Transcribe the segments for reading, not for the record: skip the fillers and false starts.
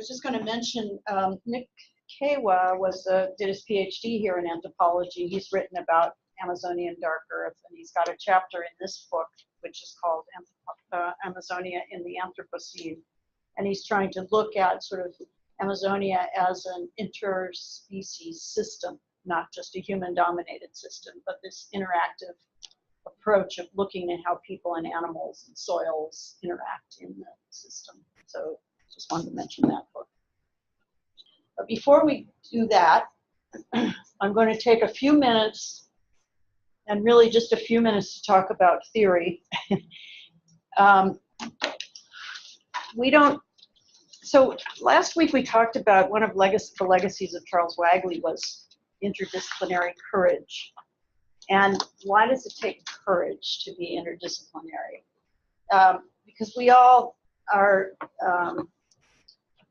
was just going to mention Nick Kawa did his PhD here in anthropology. He's written about Amazonian dark earth, and he's got a chapter in this book which is called Amazonia in the Anthropocene. And he's trying to look at sort of Amazonia as an interspecies system, not just a human-dominated system, but this interactive approach of looking at how people and animals and soils interact in the system. So just wanted to mention that book. But before we do that, I'm going to take a few minutes, and really just a few minutes, to talk about theory. So last week we talked about one of the legacies of Charles Wagley was interdisciplinary courage. And why does it take courage to be interdisciplinary? Because we all are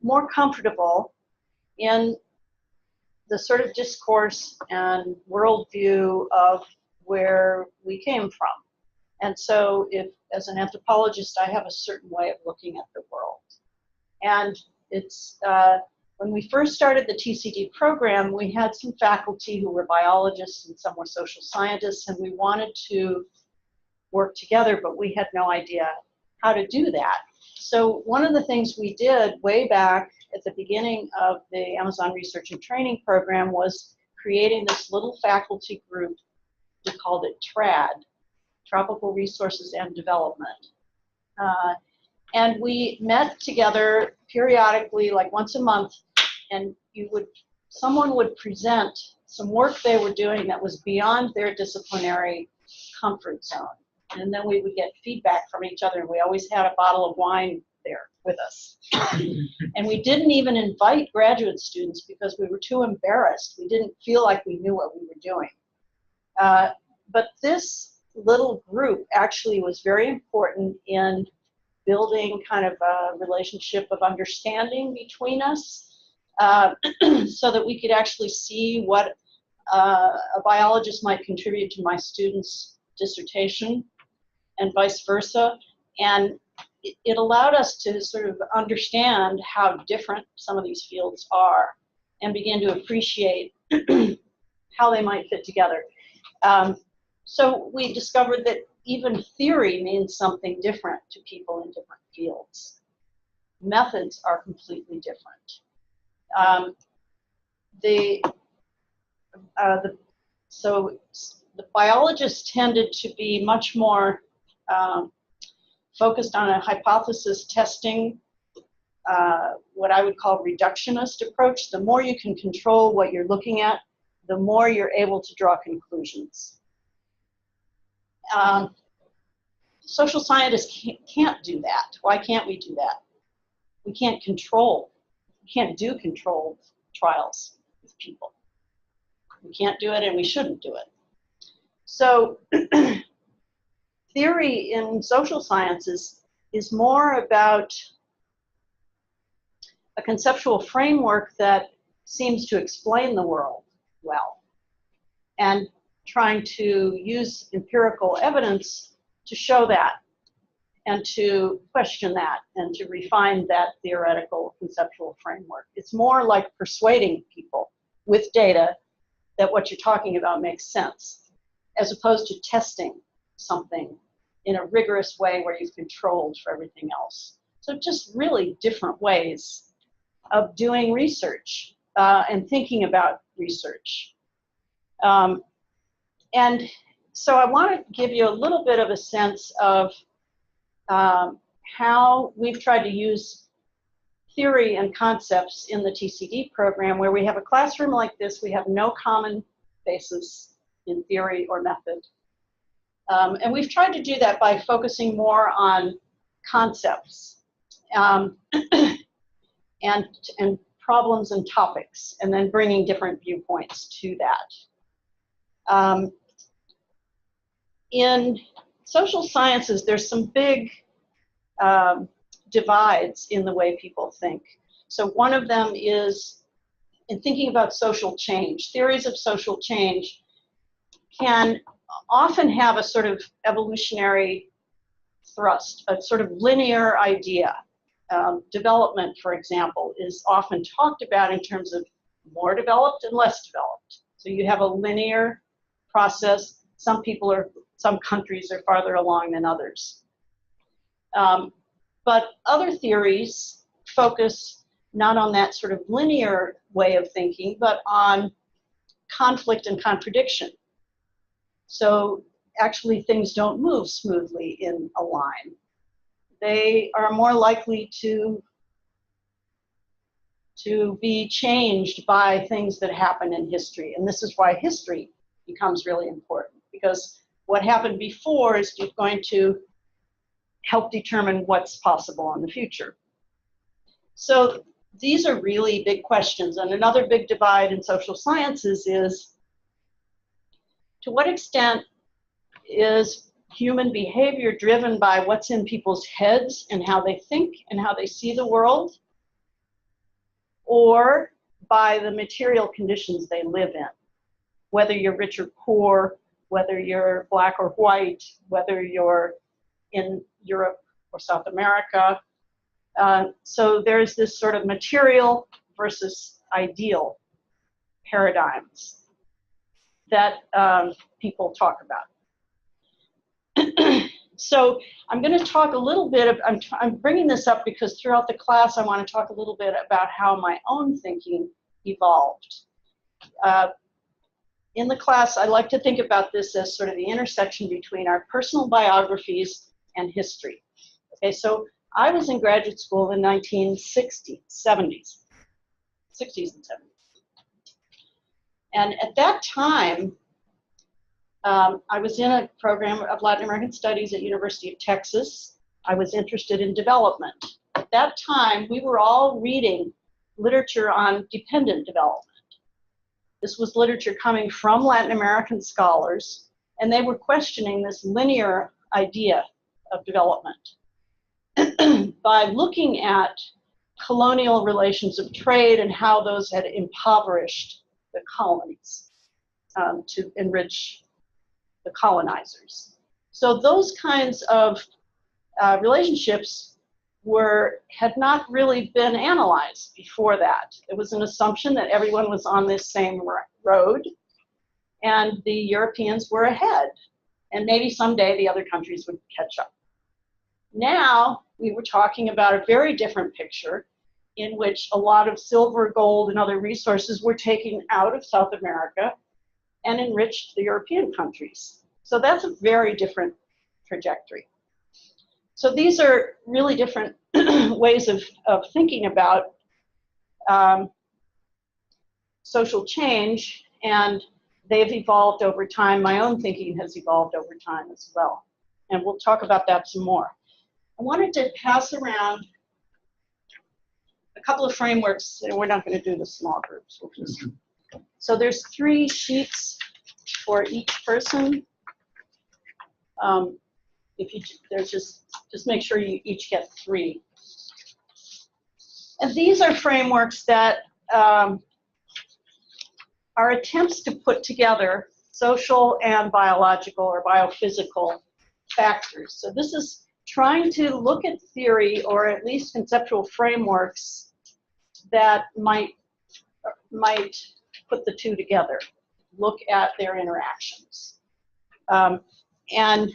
more comfortable in the sort of discourse and worldview of where we came from. And so if, as an anthropologist, I have a certain way of looking at the world. And it's, when we first started the TCD program, we had some faculty who were biologists and some were social scientists, and we wanted to work together, but we had no idea how to do that. So one of the things we did way back at the beginning of the Amazon Research and Training Program was creating this little faculty group. We called it TRAD, Tropical Resources and Development. And we met together periodically, like once a month, and someone would present some work they were doing that was beyond their disciplinary comfort zone. And then we would get feedback from each other, and we always had a bottle of wine there with us. And we didn't even invite graduate students because we were too embarrassed. We didn't feel like we knew what we were doing. But this little group actually was very important in building kind of a relationship of understanding between us, so that we could actually see what a biologist might contribute to my student's dissertation and vice versa. And it allowed us to sort of understand how different some of these fields are and begin to appreciate how they might fit together. So we discovered that even theory means something different to people in different fields. Methods are completely different. So the biologists tended to be much more focused on a hypothesis testing, what I would call reductionist approach. The more you can control what you're looking at, the more you're able to draw conclusions. Social scientists can't do that. Why can't we do that? We can't do controlled trials with people. We can't do it, and we shouldn't do it. So theory in social sciences is more about a conceptual framework that seems to explain the world well, and trying to use empirical evidence to show that, and to question that, and to refine that theoretical conceptual framework. It's more like persuading people with data that what you're talking about makes sense, as opposed to testing something in a rigorous way where you've controlled for everything else. So just really different ways of doing research and thinking about research. And so I want to give you a little bit of a sense of how we've tried to use theory and concepts in the TCD program, where we have a classroom like this. We have no common basis in theory or method. And we've tried to do that by focusing more on concepts and problems and topics, and then bringing different viewpoints to that. In social sciences, there's some big divides in the way people think. So one of them is in thinking about social change. Theories of social change can often have a sort of evolutionary thrust, a sort of linear idea. Development, for example, is often talked about in terms of more developed and less developed. So you have a linear process. Some countries are farther along than others. But other theories focus not on that sort of linear way of thinking, but on conflict and contradiction. So actually things don't move smoothly in a line. They are more likely to be changed by things that happen in history. And this is why history becomes really important, because what happened before is going to help determine what's possible in the future. So these are really big questions. And another big divide in social sciences is, to what extent is human behavior driven by what's in people's heads and how they think and how they see the world, or by the material conditions they live in? Whether you're rich or poor, whether you're black or white, whether you're in Europe or South America. So there's this sort of material versus ideal paradigms that people talk about. So I'm going to talk a little bit, I'm bringing this up because throughout the class I want to talk a little bit about how my own thinking evolved. In the class, I like to think about this as sort of the intersection between our personal biographies and history. Okay, so I was in graduate school in 1960s, 60s and 70s. And at that time, I was in a program of Latin American Studies at University of Texas. I was interested in development. At that time, we were all reading literature on dependent development. This was literature coming from Latin American scholars, and they were questioning this linear idea of development by looking at colonial relations of trade and how those had impoverished the colonies to enrich the colonizers. So those kinds of relationships had not really been analyzed before that. It was an assumption that everyone was on this same road, and the Europeans were ahead, and maybe someday the other countries would catch up. Now we were talking about a very different picture in which a lot of silver, gold, and other resources were taken out of South America and enriched the European countries. So that's a very different trajectory. So these are really different ways of thinking about social change, and they've evolved over time. My own thinking has evolved over time as well. And we'll talk about that some more. I wanted to pass around a couple of frameworks, and we're not going to do the small groups. We'll just, so there's 3 sheets for each person. If you, there's just make sure you each get 3. And these are frameworks that are attempts to put together social and biological or biophysical factors. So this is trying to look at theory, or at least conceptual frameworks, that might put the two together, look at their interactions. And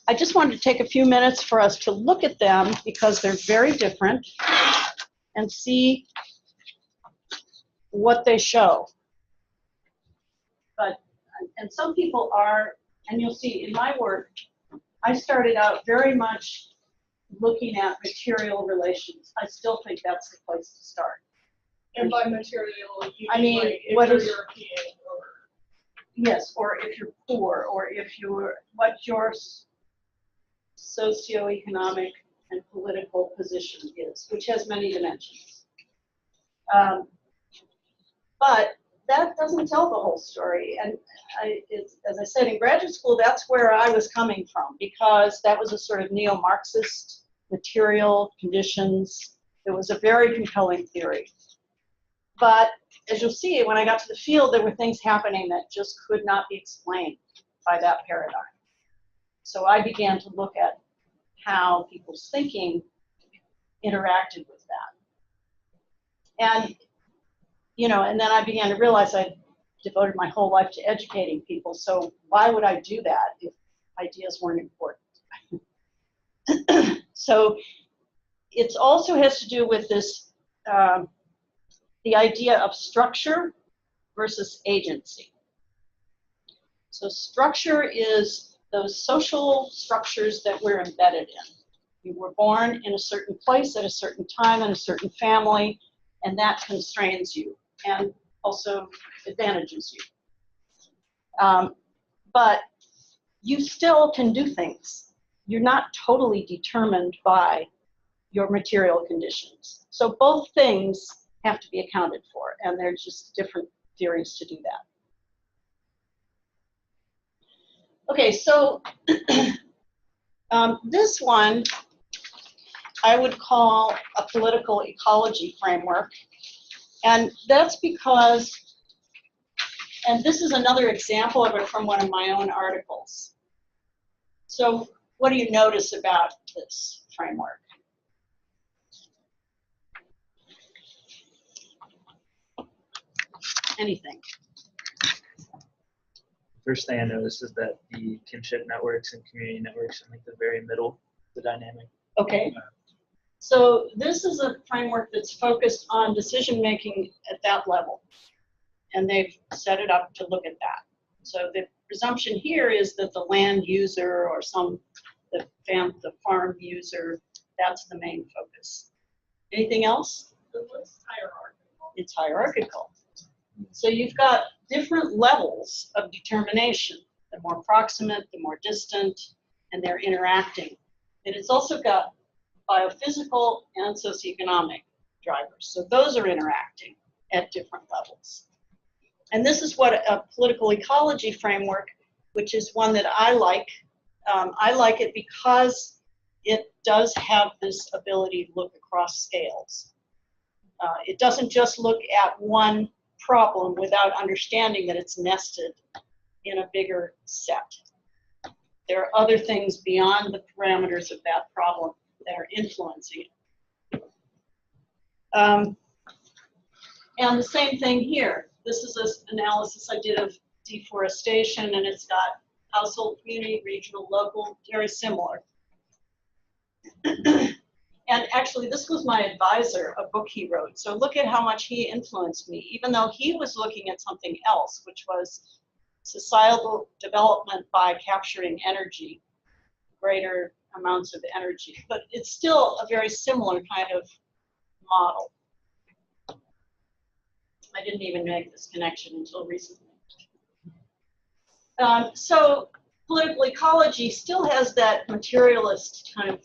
I just wanted to take a few minutes for us to look at them because they're very different and see what they show. And some people are, and you'll see in my work, I started out very much looking at material relations. I still think that's the place to start. And by material, you I mean, like if what you're is, European or... Yes, or if you're poor, or if you're, what your socioeconomic and political position is, which has many dimensions. But that doesn't tell the whole story. And as I said, in graduate school, that's where I was coming from, because that was a sort of neo-Marxist material conditions. It was a very compelling theory. But as you'll see, when I got to the field, there were things happening that just could not be explained by that paradigm. So I began to look at how people's thinking interacted with that. And, you know, and then I began to realize I devoted my whole life to educating people, so why would I do that if ideas weren't important? So it also has to do with this, the idea of structure versus agency. So structure is those social structures that we're embedded in. You were born in a certain place at a certain time in a certain family, and that constrains you and also advantages you. But you still can do things. You're not totally determined by your material conditions. So both things have to be accounted for, and there's just different theories to do that. Okay, so this one I would call a political ecology framework, and that's because, and this is another example of it from one of my own articles. So what do you notice about this framework? Anything? First thing I noticed is that the kinship networks and community networks are like the very middle of the dynamic. Okay. So this is a framework that's focused on decision making at that level, and they've set it up to look at that. So the presumption here is that the land user or the farm user, that's the main focus. Anything else? It's hierarchical. It's hierarchical. So you've got different levels of determination. The more proximate, the more distant, and they're interacting. And it's also got biophysical and socioeconomic drivers. So those are interacting at different levels. And this is what a political ecology framework, which is one that I like it because it does have this ability to look across scales. It doesn't just look at one problem without understanding that it's nested in a bigger set. There are other things beyond the parameters of that problem that are influencing it. And the same thing here. This is an analysis I did of deforestation, and it's got household, community, regional, local, very similar. And actually, this was my advisor, a book he wrote. So look at how much he influenced me, even though he was looking at something else, which was societal development by capturing energy, greater amounts of energy. But it's still a very similar kind of model. I didn't even make this connection until recently. So political ecology still has that materialist kind of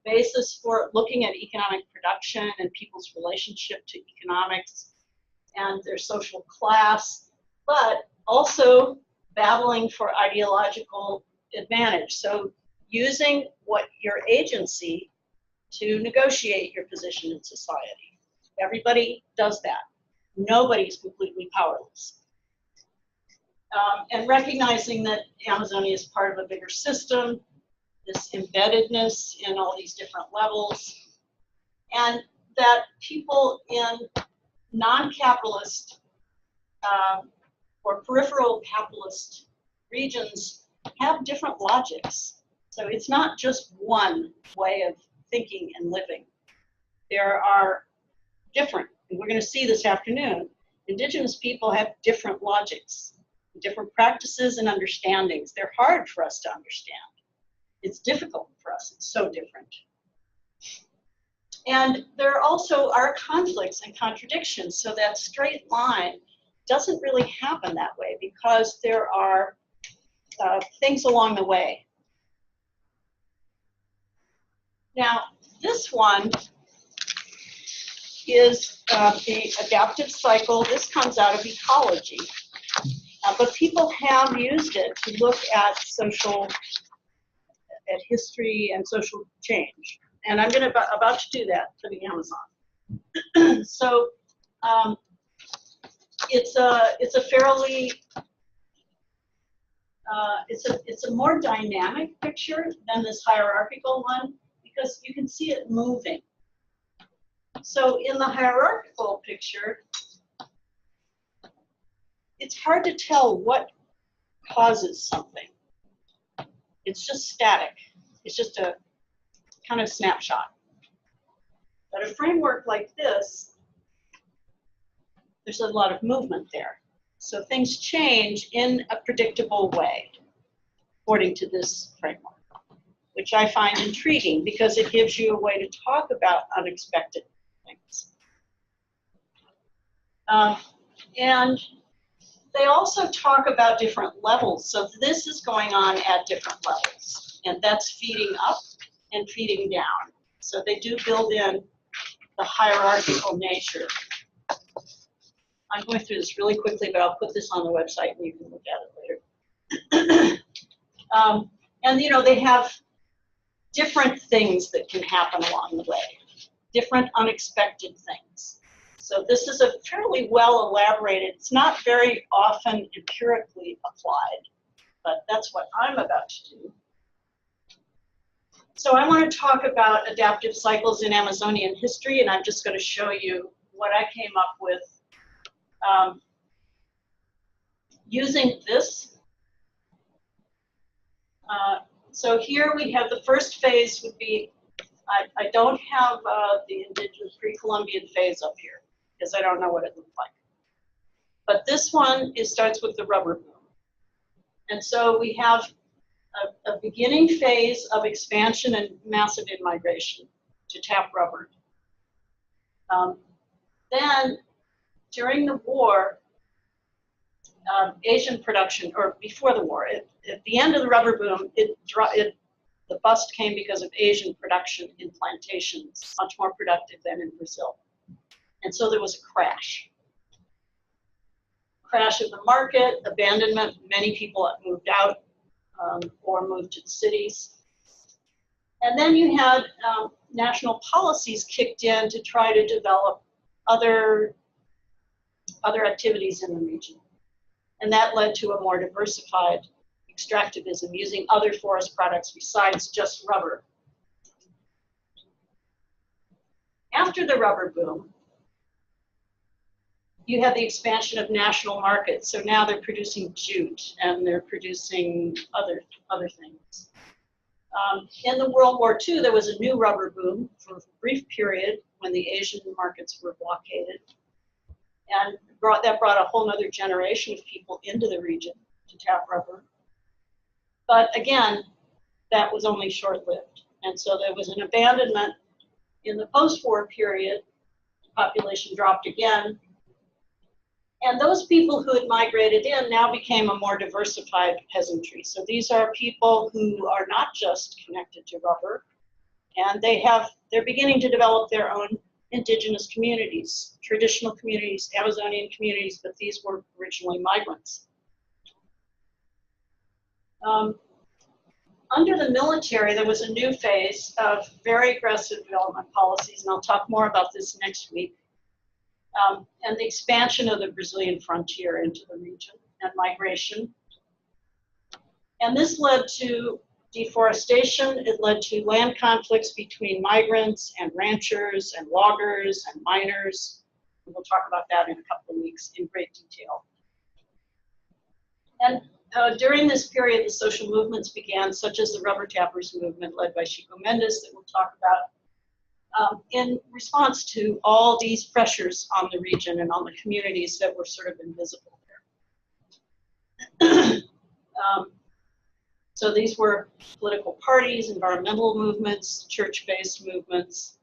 basis for looking at economic production and people's relationship to economics and their social class, but also battling for ideological advantage. So using what your agency to negotiate your position in society. Everybody does that. Nobody's completely powerless. And recognizing that Amazonia is part of a bigger system, this embeddedness in all these different levels, and that people in non-capitalist or peripheral capitalist regions have different logics. So it's not just one way of thinking and living. There are different, and we're going to see this afternoon, indigenous people have different logics, different practices and understandings. They're hard for us to understand. It's difficult for us, it's so different. And there also are conflicts and contradictions, so that straight line doesn't really happen that way because there are things along the way. Now, this one is the adaptive cycle. This comes out of ecology, but people have used it to look at history and social change. And I'm about to do that for the Amazon. So it's a fairly it's a more dynamic picture than this hierarchical one. because you can see it moving. So in the hierarchical picture, it's hard to tell what causes something. It's just static. It's just a kind of snapshot. But a framework like this, there's a lot of movement there. So things change in a predictable way, according to this framework, which I find intriguing because it gives you a way to talk about unexpected things. And they also talk about different levels. So this is going on at different levels, and that's feeding up and feeding down. So they do build in the hierarchical nature. I'm going through this really quickly, but I'll put this on the website and you can look at it later. And you know, they have different things that can happen along the way, different unexpected things. So this is a fairly well elaborated, it's not very often empirically applied, but that's what I'm about to do. So I want to talk about adaptive cycles in Amazonian history, and I'm just going to show you what I came up with using this. So here we have the first phase would be, I don't have the indigenous pre-Columbian phase up here because I don't know what it looked like. But this one, it starts with the rubber boom. And so we have a beginning phase of expansion and massive in-migration to tap rubber. Then during the war, Asian production, or before the war, at the end of the rubber boom, the bust came because of Asian production in plantations, much more productive than in Brazil. And so there was a crash. Crash of the market, abandonment, many people moved out or moved to the cities. And then you had national policies kicked in to try to develop other activities in the region. And that led to a more diversified extractivism using other forest products besides just rubber. After the rubber boom, you had the expansion of national markets. So now they're producing jute and they're producing other things. In the World War II, there was a new rubber boom for a brief period when the Asian markets were blockaded. And that brought a whole other generation of people into the region to tap rubber. But again, that was only short-lived. And so there was an abandonment in the post-war period. Population dropped again. And those people who had migrated in now became a more diversified peasantry. So these are people who are not just connected to rubber, and they're beginning to develop their own indigenous communities, traditional communities, Amazonian communities, but these were originally migrants. Under the military, there was a new phase of very aggressive development policies, and I'll talk more about this next week. And the expansion of the Brazilian frontier into the region and migration. And this led to deforestation. It led to land conflicts between migrants and ranchers and loggers and miners. And we'll talk about that in a couple of weeks in great detail. And during this period, the social movements began, such as the rubber tappers movement led by Chico Mendes that we'll talk about. In response to all these pressures on the region and on the communities that were sort of invisible there. So these were political parties, environmental movements, church-based movements.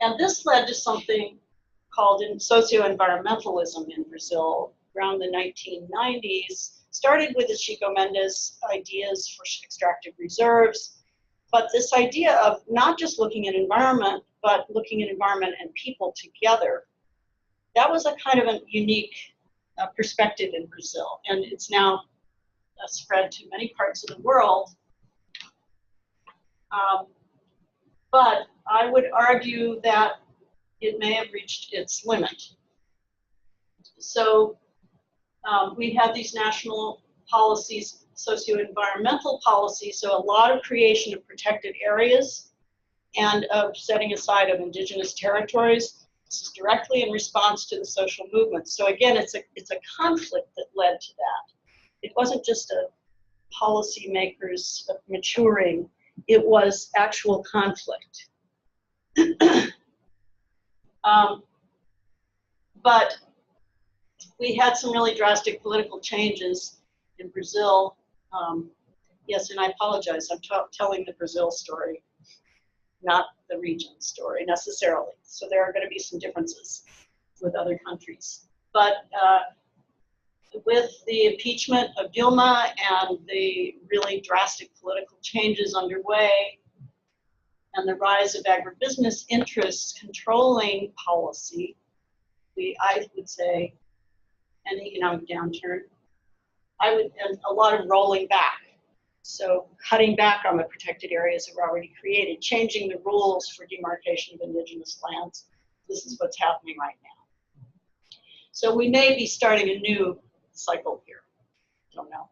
And this led to something called socio-environmentalism in Brazil around the 1990s. Started with the Chico Mendes ideas for extractive reserves. But this idea of not just looking at environment, but looking at environment and people together, that was a kind of a unique perspective in Brazil. And it's now spread to many parts of the world. But I would argue that it may have reached its limit. So we have these national policies, socio-environmental policy, so a lot of creation of protected areas and of setting aside of indigenous territories. This is directly in response to the social movement. So again, it's a conflict that led to that. It wasn't just a policymakers maturing, it was actual conflict. But we had some really drastic political changes in Brazil. Yes, and I apologize, I'm telling the Brazil story, not the region story necessarily. So there are going to be some differences with other countries. But with the impeachment of Dilma and the really drastic political changes underway and the rise of agribusiness interests controlling policy, I would say, an economic downturn, and a lot of rolling back. So cutting back on the protected areas that were already created, changing the rules for demarcation of indigenous lands. This is what's happening right now. So we may be starting a new cycle here. Don't know.